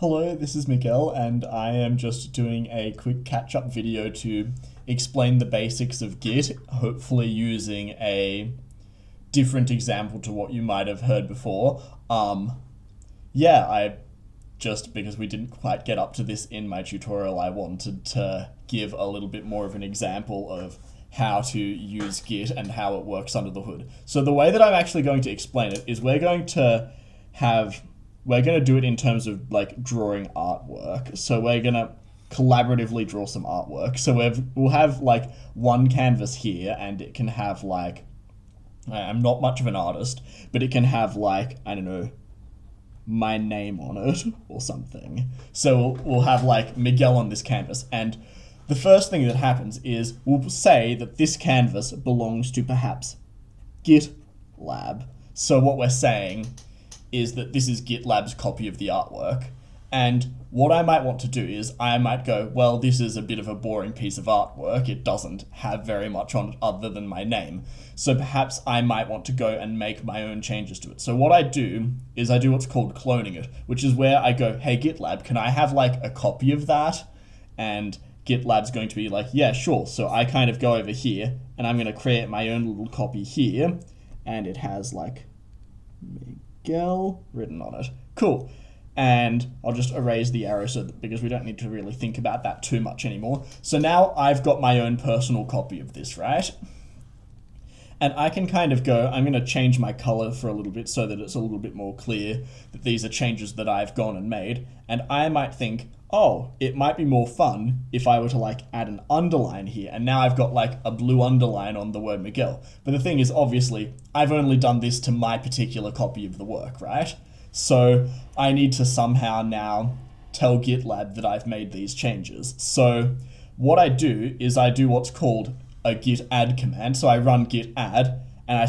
Hello, this is Miguel, and I am just doing a quick catch-up video to explain the basics of Git, hopefully using a different example to what you might have heard before. I just, because we didn't quite get up to this in my tutorial, I wanted to give a little bit more of an example of how to use Git and how it works under the hood. So the way that I'm actually going to explain it is we're going to do it in terms of like drawing artwork. So we're going to collaboratively draw some artwork. So we'll have like one canvas here, and it can have like, I'm not much of an artist, but it can have like, I don't know, my name on it or something. So we'll have like Miguel on this canvas, and the first thing that happens is we'll say that this canvas belongs to perhaps GitLab. So what we're saying is that this is GitLab's copy of the artwork. And what I might want to do is I might go, well, this is a bit of a boring piece of artwork. It doesn't have very much on it other than my name. So perhaps I might want to go and make my own changes to it. So what I do is I do what's called cloning it, which is where I go, hey, GitLab, can I have like a copy of that? And GitLab's going to be like, yeah, sure. So I kind of go over here and I'm going to create my own little copy here. And it has like Miguel written on it. Cool. And I'll just erase the arrow because we don't need to really think about that too much anymore. So now I've got my own personal copy of this, right? And I can kind of go, I'm going to change my color for a little bit so that it's a little bit more clear that these are changes that I've gone and made. And I might think, oh, it might be more fun if I were to like add an underline here. And now I've got like a blue underline on the word Miguel. But the thing is, obviously, I've only done this to my particular copy of the work, right? So I need to somehow now tell GitLab that I've made these changes. So what I do is I do what's called a git add command. So I run git add and I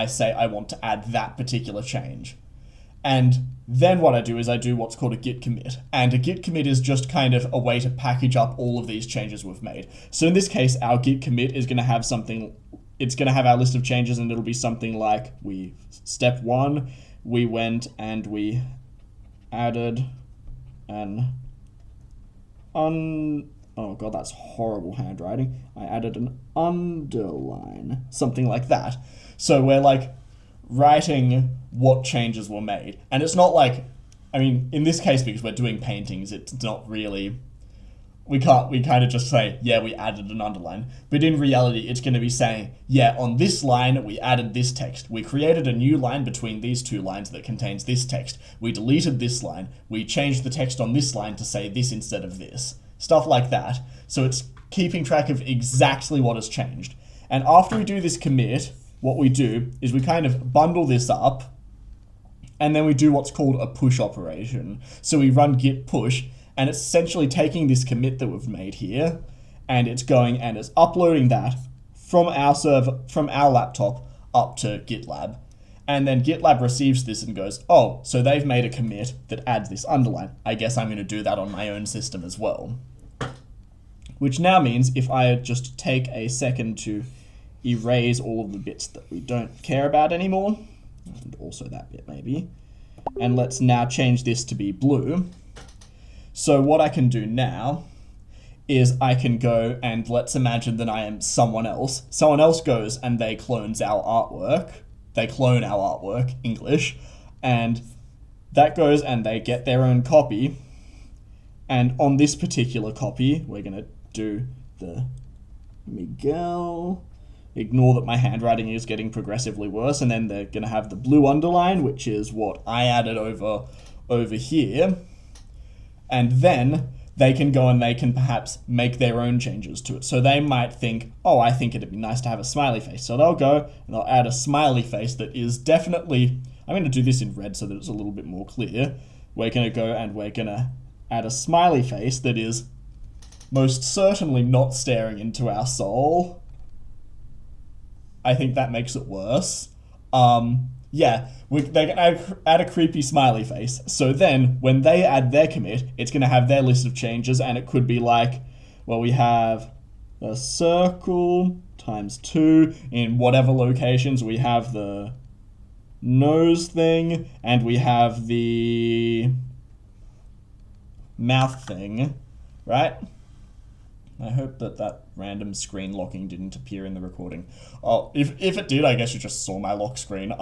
say I want to add that particular change. And then what I do is I do what's called a git commit. And a git commit is just kind of a way to package up all of these changes we've made. So in this case, our git commit is going to have something, it's going to have our list of changes, and it'll be something like step 1, we went and we added oh god, that's horrible handwriting. I added an underline, something like that. So we're like writing what changes were made. And it's not like, I mean, in this case, because we're doing paintings, it's not really, we kind of just say, yeah, we added an underline. But in reality, it's going to be saying, yeah, on this line, we added this text. We created a new line between these two lines that contains this text. We deleted this line. We changed the text on this line to say this instead of this. Stuff like that. So it's keeping track of exactly what has changed. And after we do this commit, what we do is we kind of bundle this up, and then we do what's called a push operation. So we run git push, and it's essentially taking this commit that we've made here, and it's going and it's uploading that from our server, from our laptop up to GitLab. And then GitLab receives this and goes, oh, so they've made a commit that adds this underline. I guess I'm going to do that on my own system as well. Which now means if I just take a second to erase all of the bits that we don't care about anymore, and also that bit maybe, and let's now change this to be blue. So what I can do now is I can go and let's imagine that I am someone else. Someone else goes and they clone our artwork, English, and that goes and they get their own copy. And on this particular copy, we're going to do the Miguel. Ignore that my handwriting is getting progressively worse, and then they're going to have the blue underline, which is what I added over here. And then they can go and they can perhaps make their own changes to it. So they might think, oh, I think it'd be nice to have a smiley face. So they'll go and they'll add a smiley face that is definitely, I'm going to do this in red so that it's a little bit more clear. We're going to go and we're going to add a smiley face that is most certainly not staring into our soul. I think that makes it worse. Yeah, they can add a creepy smiley face. So then, when they add their commit, it's going to have their list of changes, and it could be like, well, we have a circle times 2 in whatever locations. We have the nose thing, and we have the mouth thing, right? I hope that that random screen locking didn't appear in the recording. Oh, if it did, I guess you just saw my lock screen.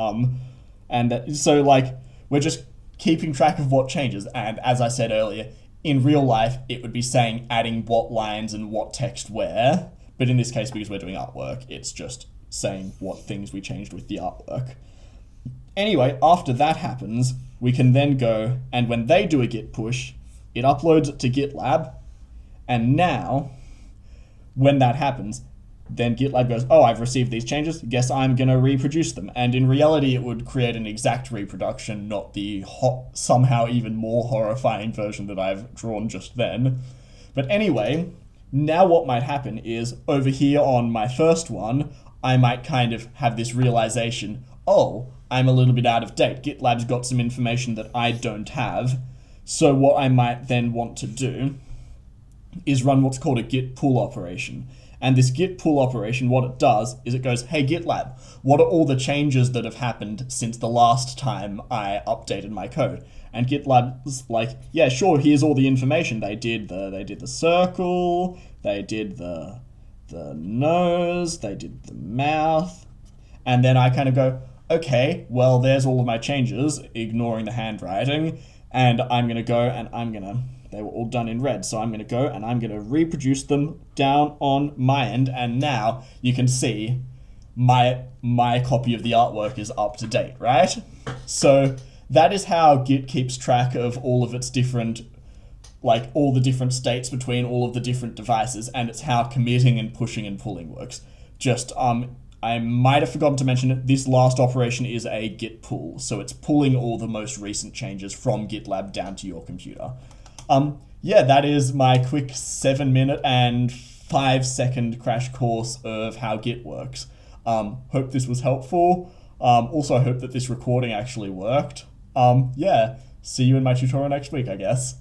And so like we're just keeping track of what changes. And as I said earlier, in real life, it would be saying adding what lines and what text where. But in this case, because we're doing artwork, it's just saying what things we changed with the artwork. Anyway, after that happens, we can then go, and when they do a git push, it uploads it to GitLab. And now, when that happens, then GitLab goes, oh, I've received these changes, guess I'm going to reproduce them. And in reality, it would create an exact reproduction, not the somehow even more horrifying version that I've drawn just then. But anyway, now what might happen is, over here on my first one, I might kind of have this realization, oh, I'm a little bit out of date. GitLab's got some information that I don't have. So what I might then want to do is run what's called a Git Pull operation. And this Git Pull operation, what it does is it goes, hey GitLab, what are all the changes that have happened since the last time I updated my code? And GitLab's like, yeah, sure, here's all the information. They did the circle, they did the nose, they did the mouth. And then I kind of go, okay, well, there's all of my changes, ignoring the handwriting. And I'm going to go and they were all done in red. So I'm going to go and I'm going to reproduce them down on my end. And now you can see my copy of the artwork is up to date, right? So that is how Git keeps track of all of its different, like all the different states between all of the different devices. And it's how committing and pushing and pulling works. Just, I might have forgotten to mention it, this last operation is a Git pull. So it's pulling all the most recent changes from GitLab down to your computer. Yeah, that is my quick 7-minute and 5-second crash course of how Git works. Hope this was helpful. Also hope that this recording actually worked. Yeah, see you in my tutorial next week, I guess.